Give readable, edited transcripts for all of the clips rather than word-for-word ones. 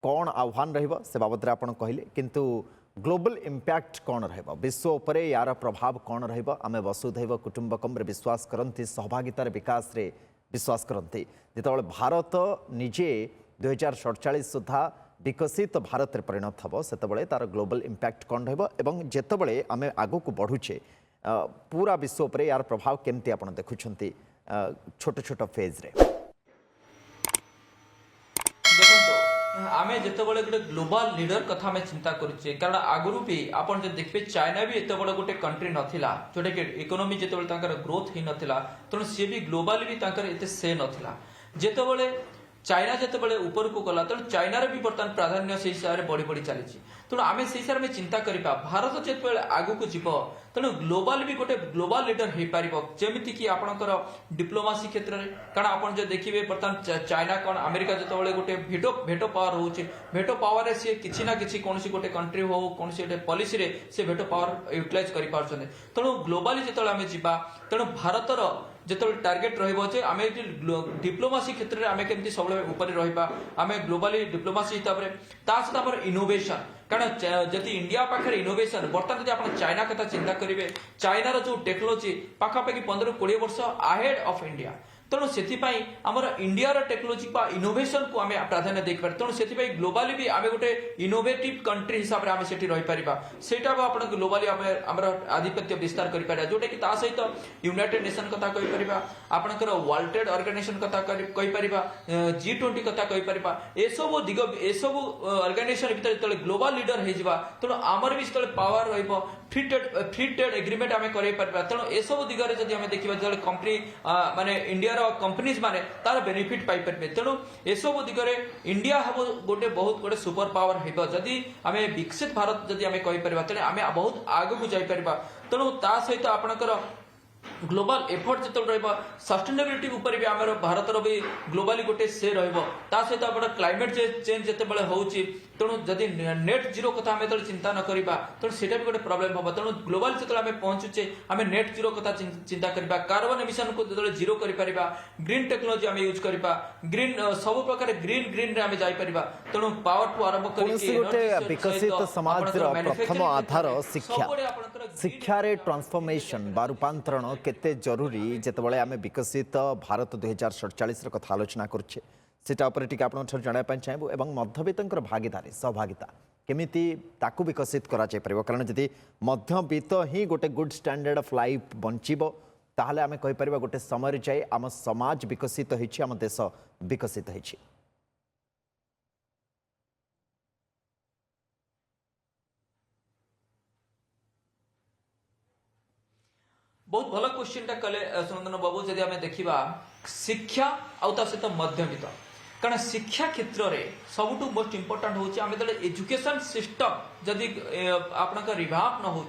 कौन आह्वान रहिबो से बाबद रे आपण कहले किंतु ग्लोबल इंपैक्ट कौन रहिबो विश्व उपरे यार प्रभाव कौन रहिबो आमे वसुधैव कुटुंबकम रे विश्वास करंती सहभागितार विकास रे विश्वास करंती जेतेबेले भारत निजे 2047 सुधा विकसित भारत रे परिणत हबो सेतेबेले तार ग्लोबल इंपैक्ट कौन रहिबो एवं जेतेबेले आमे आगो को बढ़ुचे पूरा विश्व उपरे यार प्रभाव केमती आपण देखुछंती छोट छोट फेज रे आमे जितेबाला गोटे ग्लोबल लीडर कथा आमे चिंता करुचे कारण आगुरी भी आपन जो देखबे चाइना भी एते बड़ गोटे कंट्री नथिला जोटा कि इकोनॉमी जितेबाला तांकर ग्रोथ ही नथिला तेणु सी भी ग्लोबल भी तांकर एते से नथिला जितेबाला चाइना जितेबाला ऊपर को गला तेणु चाइनार भी बर्तमान प्राधान्य से हिसाब से बढ़ी बढ़ी चली तेणु आमे से हिसाब में चिंता करिबा भारत जितेबाला आगु को जीव तेणु ग्लोबल भी गोटे ग्लोबल लीडर हो पार जमीती कि आपणकर डिप्लोमासी क्षेत्र में कारण आप जो देखिए बर्तमान चाइना कौन अमेरिका जो गोटे भेटो पावर रोचे भेटो पावर सी किसी ना कि कौन गोटे कंट्री हो कौन गोटे पॉलिसी रे से भेटो पावर यूटिलाइज कर पार्छन तेणु ग्लोबली जो आम जा तेणु भारतर जो टार्गेट रही डिप्लोमासी क्षेत्र में आम केमती सब ऊपर रहा ग्लोबली डिप्लोमासी हिसाब से सहित आम इनोवेशन कारण जदि इंडिया पाखे इनोवेशन बर्तमान जब आप चाइना कथा चिंता करेंगे चाइनार जो टेक्नोलोजी पाखापाखि 15-20 वर्ष अहेड ऑफ इंडिया तेणु से आमर इंडिया टेक्नोलोजी इनोवेशन को आम प्राधान्य दे पारे तेणु से ग्लोबली भी आम गोटे इनोवेटिव कंट्री हिसाब से आम से रहीपर से आप ग्लोबली आम आधिपत्य विस्तार कर जोटा कि सहित यूनाइटेड नेशन कथा कहीपर आपंकर वर्ल्ड ट्रेड ऑर्गेनाइजेशन कथा कहीपर G20 कथा कहीपर एसबू दिग एसबू ऑर्गेनाइजेशन भीतर जो ग्लोबल लीडर हो तेणु आमर भी जो पावर फ्री ट्रेड एग्रीमेंट आम कर तेणु एसबू दिगरे जब आम देखा जो कंपनी माने इंडिया कंपनीज माने तार बेनिफिट पाई पारे तेणु एसबू दिगरे इंडिया हम गोटे बहुत गोटे सुपर पावर हो जदि आम विकसित भारत जदि आम कहीपर तेणु आम बहुत आगू जापर तेणु ता सहित आपणकर ग्लोबल एफर्ट जो सस्टेनेबिलिटी उपर भी आम भारत भी ग्लोबली गोटे से सहित आप क्लाइमेट चेंज जितेबाला होची तेणु जदि नेट जीरो कथा आम जो चिंता न करवा तेणु से भी गोटे प्रोब्लेम हम तेणु ग्लोबल जो आम पहुंचुचे आम नेट जीरो कथा चिंता करवा कार्बन एमिशन को जो जीरो कर ग्रीन टेक्नोलोजी आम यूज करवा ग्रीन सब प्रकार ग्रीन ग्रीन रे आम जापर तेणु पावर टू आरंभ कर विकसित समाज प्रथम आधार शिक्षा शिक्षा रे ट्रांसफॉर्मेशन बा रूपांतरण केते जरूरी जेतेबेले आम विकसित भारत 2047 कथा आलोचना करछे सेटा ऊपर टिके आपण जानापी चाहबू एवं मध्यवित्त भागीदारी सहभागिता केमिति ताकू विकसित करा जाय परिबो कारण जदि मध्यवित्त ही गोटे गुड स्टैंडर्ड ऑफ लाइफ बंचिबो ताहले आमे कहि परिबा गोटे समय जाय आम समाज विकसित होइछि आम देश विकसित होइछि। बहुत भल क्वेश्चन कले सुनंदन बाबू जदि आम देखा शिक्षा आउ सहित मध्यवित्त कारण शिक्षा क्षेत्र में सबुठ मोस्ट इंपोर्टाट हूँ आम जो एजुकेशन सिस्टम जदि आपन रिभाप न हो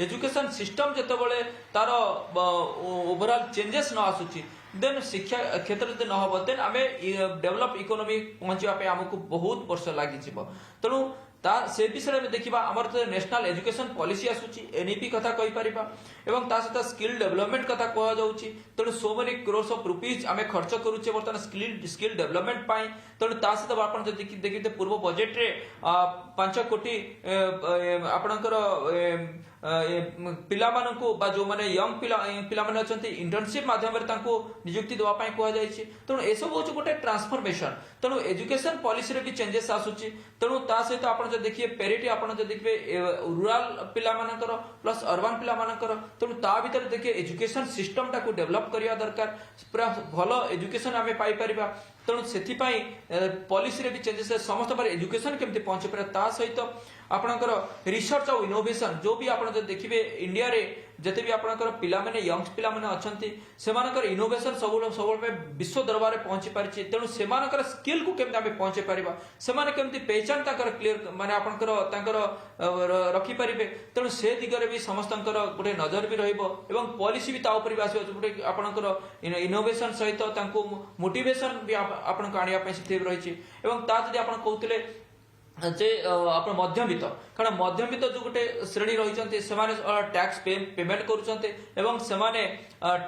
एजुकेशन सिस्टम जितेबाला तार ओवरऑल चेंजेस न आसूची देन शिक्षा क्षेत्र जब न हम देन आम डेवलप इकोनॉमी पहुंचापी आमको बहुत वर्ष लगी तेणु से विषय में देखा आमर तो नेशनल एजुकेशन पॉलिसी आसूची एनईपी कथा कहीपर एवं ता सहित स्किल डेवलपमेंट कथा कहुच्छी तेणु so many crores of rupees आम खर्च करुचे बर्तमान स्किल डेवलपमेंट तेणु ता सहित आप देखिए पूर्व बजेट रे 5 कोटी आपणकर पिला मानकु बा जो माने यंग पिला माने अछंती इंटर्नशिप माध्यम रे तांको नियुक्ति देवा पाई कोहा जायछि तेणु ए सब होछ गोटे ट्रांसफॉर्मेशन तेणु एजुकेशन पॉलिसी रे भी चेंजेस आसुची तेणु ता सहित आपण जो देखिए पेरिटी आपण जो देखबे रूरल पिला मानकर प्लस अर्बन पिला मानकर तेणु ता भीतर देखिए एजुकेशन सिस्टम टाको डेवलप करिया दरकार पूरा भलो एजुकेशन आमे पाई परिबा तेणु से पॉलिसी रे भी चेंजेस समस्त पर एजुकेशन केमती पहुंचे पारे ता सहित आपणकर रिसर्च और इनोवेशन जो भी आप देखिए इंडिया रे जते भी आपणकर पिला माने यंग पिला माने अछंती सेमानकर इनोवेशन सब विश्व दरबार में पहुंची पारिछि तेणु सेमानकर स्किल को केमती आमे पहुंचे परिबा सेमाने केमती पहचान ताकर क्लियर माने आपणकर ताकर रखी परिबे तेणु से दिगरे भी समस्तंकर गोटे नजर भी रहइबो एवं पॉलिसी भी ता ऊपर भी आसीबो गोटे आपणकर इनोवेशन सहित तांको मोटिवेशन भी आपणक आनिया पई सिथे रहिछि एवं ता जदि आपण कहउतले जे आपण मध्यमित कारण मध्यमित जो गोटे श्रेणी रही टैक्स पेमेंट करुँचे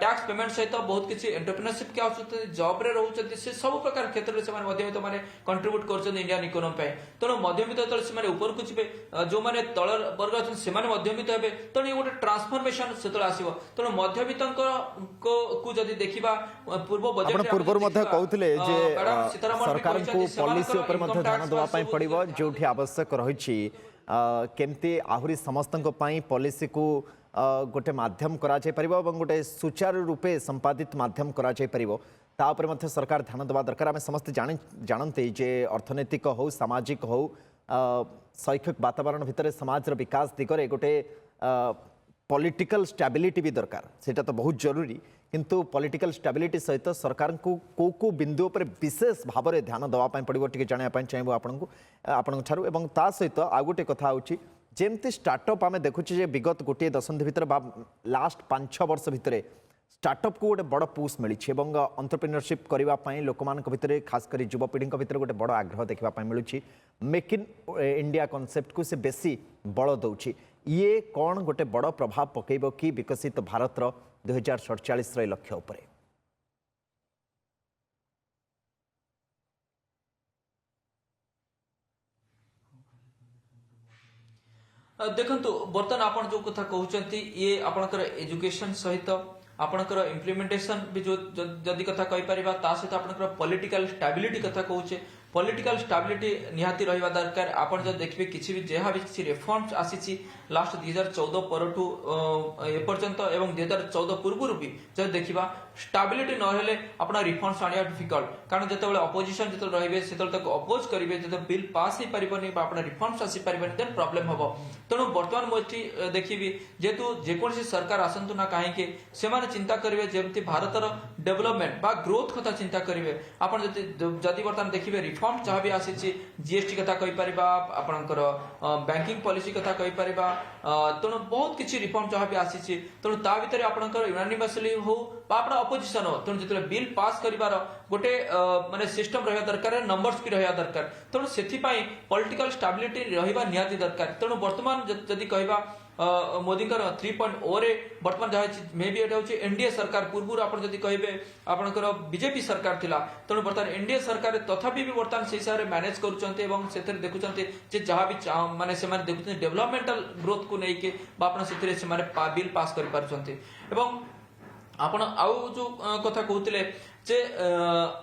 टैक्स पेमेंट सहित बहुत किसी एंटरप्रेन्योरशिप के जॉब रे रहउछन्ते से सब प्रकार क्षेत्र में मध्यमित माने कंट्रीब्यूट कर इंडियन इकोनॉमी तेणु मध्यमित जो ऊपर को जी जो मैंने तल वर्ग अच्छे से मध्यमित हे तेणु ये गोटे ट्रांसफॉर्मेशन से आसो तेणु मध्यमित को जदि देखा पूर्व बजेट पूर्व कहते सरकार को पॉलिसी उपर ध्यान देवाई पड़ो जो आवश्यक रही केमती आहरी समस्त पॉलिसी को गोटे माध्यम कर गोटे सुचारू रूपे संपादित माध्यम कर सरकार ध्यान देवा दरकार आम समस्त जानते जे अर्थनैतिक हो सामाजिक हो शैक्षिक वातावरण भितर समाज विकास दिगरे गोटे पॉलिटिकल स्टेबिलिटी भी दरकार सेटा तो बहुत जरूरी किंतु पॉलिटिकल स्टेबिलिटी सहित सरकार को बिंदु पर विशेष भाव में ध्यान देवाई पड़ो टी जानापी चाहिए आपण ता सहित आउ गोटे कथा होची जेमती स्टार्टअप आम देखुचे विगत गोटे दशंधि भितर लास्ट 5-6 वर्ष भितर स्टार्टअप को गोटे बड़ पुश मिली एंटरप्रेन्योरशिप करने लोक भितर खासकर युवपीढ़ी भितर गोटे बड़ आग्रह देखा मिलूँ मेक इन इंडिया कॉन्सेप्ट को से बेसी बल दौर ये कौन गोटे बड़ प्रभाव पकेब कि विकसित भारत 2047 लक्ष्य उपर देखंतु बर्तन आपण जो कथा कहउचंती ये आपनकर एजुकेशन सहित आपनकर इम्प्लीमेंटेशन भी जो जदि कथा कहि परिबा ता सहित आपनकर पॉलिटिकल स्टेबिलिटी कथा कहउचे पॉलिटिकल स्टेबिलिटी निहाती रहिबा दरकार आपण जो देखबे किछि भी जेहा भी किछि रिफॉर्म्स आसीछि लास्ट 2014 परठू ए पर्यंत एवं 2014 पूर्व भी जब देखिबा स्टेबिलिटी न हेले अपना रिफॉर्म्स आनिया डिफिकल्ट कारण जेतेबेले अपोजिशन जेतेबेले रहिबे सेतेबेले तक अपोज करिवे जेते बिल पास ही परिबनी बा अपना रिफॉर्म्स आसी परिबनी देन प्रॉब्लम हबो तेणु वर्तमान मोटी देखिबी जेतु जेकोसी सरकार आसंतु ना काहे के सेमाने चिंता करिवे जेमति भारतर डेवलपमेंट बा ग्रोथ कथा चिंता करिवे आपण जदि वर्तमान देखिबे रिफॉर्म जहाँ भी आसी जीएसटी कथा कहि परिबा आपनकर बैंकिंग पॉलिसी कथा कहि परिबा तेणु बहुत किछि रिफॉर्म जहाँ भी आसी तेणु ता भितर आपनकर यूनानिमसली हो बा आपण अपोजिशन हो तेणु जितले बिल पास करिवार गोटे माने सिस्टम रहिया दरकार नंबर्स भी रहिया दरकार तेणु सेथि पई पॉलिटिकल स्टेबिलिटी रहिबा निहाती दरकार तेणु वर्तमान जदि कहबा मोदी 3.0 रे वर्तमान जहाँ मे भी एटा होची एनडीए सरकार पूर्व आप कहे आपनकर बीजेपी सरकार थिला तेणु वर्तमान एनडीए सरकार तथापि भी वर्तमान से हिसाब से मैनेज करुचंते एवं सेथरे देखुचंते जे जहाँ भी माने से माने देखुचंते डेवलपमेंटल ग्रोथ को लेके बा आपण सेथरे से माने बिल पास कर पारुचंते एवं आपण आउ जो कथा कहउतिले जे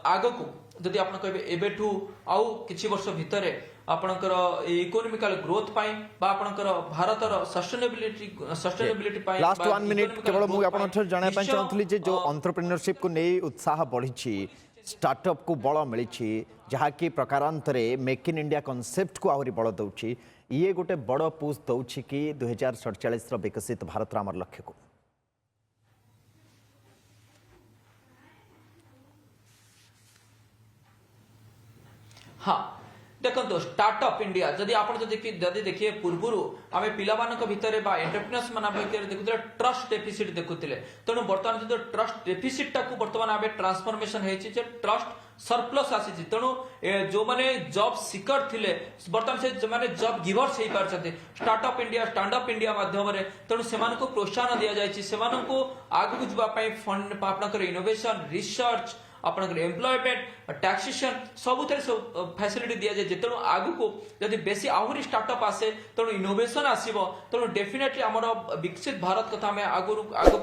आगो को जदि आपण कहबे एबेठू आउ किछि वर्ष भितरे आपनकर इकोनॉमिकल ग्रोथ पाई बा आपनकर भारतर सस्टेनेबिलिटी पाई लास्ट 1 मिनिट केवल मु आपण जाना पय चाहतली जे जो एंटरप्रेन्योरशिप को नै उत्साह बढ़ी स्टार्टअप को बल मिली जहा कि प्रकारांतरे मेक इन इंडिया कॉन्सेप्ट को आहुरी बल दउछि ये गोटे बड़ पुश दउछि कि 2047 विकसित भारत आमर लक्ष्य को हाँ देखो स्टार्टअप इंडिया जदि आप जदि देखिए पूर्व आम पिला भितर बा एंटरप्रेन्योर्स मान भितर देखुले ट्रस्ट डेफिसिट देखुले तेणु बर्तमान जो ट्रस्ट डेफिसिट टाकू बर्तमान आम ट्रांसफॉर्मेशन होती ट्रस्ट सरप्लस आसी तेणु जो मैंने जॉब सिकर थिले बर्तमान से जो जॉब गिवर्स हो party startup India standup India माध्यम तेणु से प्रोत्साहन दि जाए आगू जावाई फंड आपनकर इनोवेशन रिसर्च आपनकर एम्प्लॉयमेंट टैक्सेशन सब फैसिलिटी दि जाए तेणु आगु को जदि बेसी आहुरी स्टार्टअप आसे तेणु इनोवेशन आसीबो तेणु डेफिनेटली हमर विकसित भारत कथा में आगु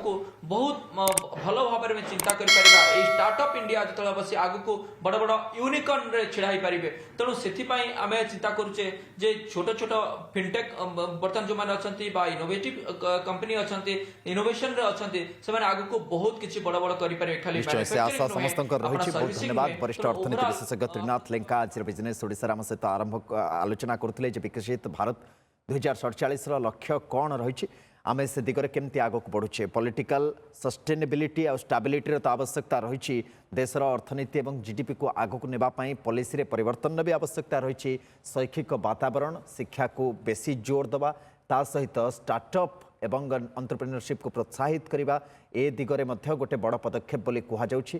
को बहुत भल भाव में चिंता कर परिबा ए स्टार्टअप इंडिया जतले बसी आगु को बड़ बड़ यूनिकॉर्न रे छिड़ा ही परिबे तेणु सेथि पई आमे चिंता करूचे जे छोट छोट फिनटेक बर्तन जो माने अछंती बा इनोवेटिव कंपनी अछंती इनोवेशन रे अछंती से माने आगु को बहुत किछि बड़ बड़ करि परिबे खाली मैन्युफैक्चरिंग बहुत धन्यवाद वरिष्ठ अर्थनीति विशेषज्ञ त्रिनाथ लेंका आज बिजनेस ओडिशा आम सहित आरंभ आलोचना करते विकसित भारत 2047 लक्ष्य कौन रही आम से दिगरे केमती आग को बढ़ुचे पॉलिटिकल सस्टेनेबिलिटी और स्टेबिलिटी तो आवश्यकता रही देशर अर्थनीति और जीडीपी को आग को नेबाई पॉलिसी परिवर्तन भी आवश्यकता रही शैक्षिक वातावरण शिक्षा को बेसी जोर देवा ता सहित स्टार्टअप एवं एंटरप्रेन्योरशिप को प्रोत्साहित करने ए दिगरे गोटे बड़ पदक्षेप बोली कहुछि।